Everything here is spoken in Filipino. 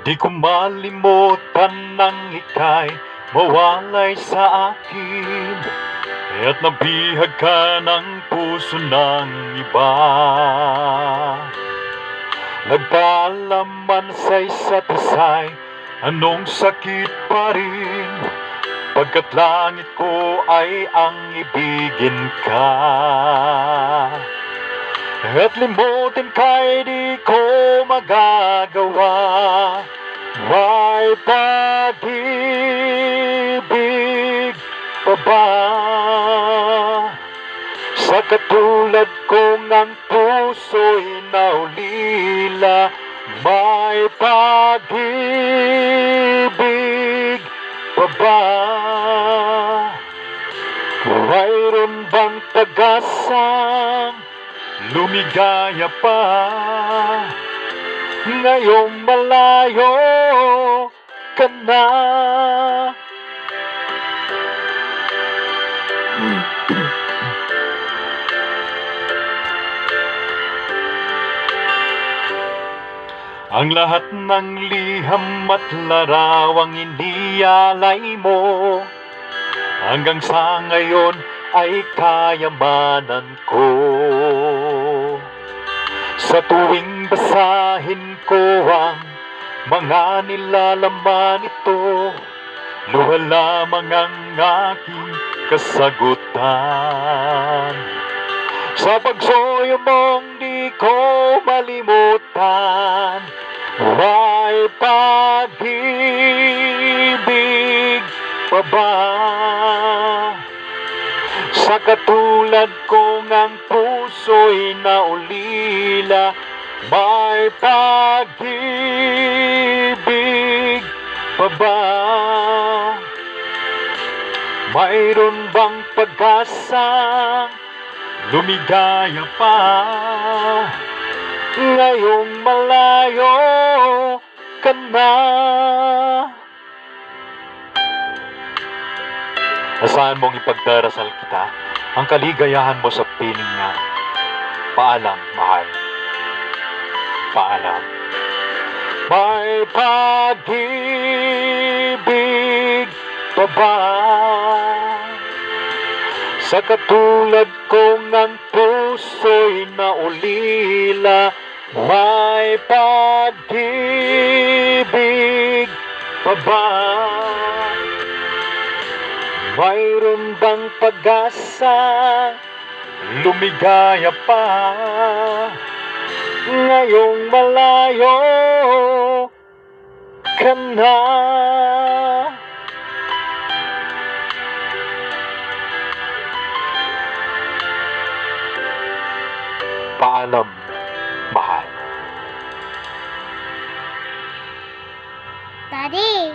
Di ko malimutan nang ika'y mawalay sa akin, at nabihag ka ng puso ng iba. Nagpaalaman sa isa't isa'y anong sakit pa rin, pagkat langit ko ay ang ibigin ka. At limutin ka'y di ko magagawa. May pag-ibig pa ba sa katulad kong ang puso'y naulila? May pag-ibig pa ba? Mayroon bang pag-asang lumigaya pa ngayong malayo ka na? Ang lahat ng liham at larawang inialay mo, hanggang sa ngayon ay kayamanan ko. Sa tuwing basahin ko ang mga nilalaman ito, luha lamang ang aking kasagutan. Sa pagsuyo mong di ko malimutan, may pag-ibig pa ba sa katulad kong ang puso'y naulila? May pag-ibig pa ba? Mayroon bang pag-asang lumigaya pa ngayong malayo ka na? Asahan mong ipagdarasal kita ang kaligayahan mo sa piling niya. Paalam, mahal. Paalam. May pag-ibig pa ba sa katulad kong ang puso'y naulila? May pag-ibig pa ba? Mayroon bang pag-asa lumigaya pa ngayong malayo ka na? Paalam, mahal. Daddy!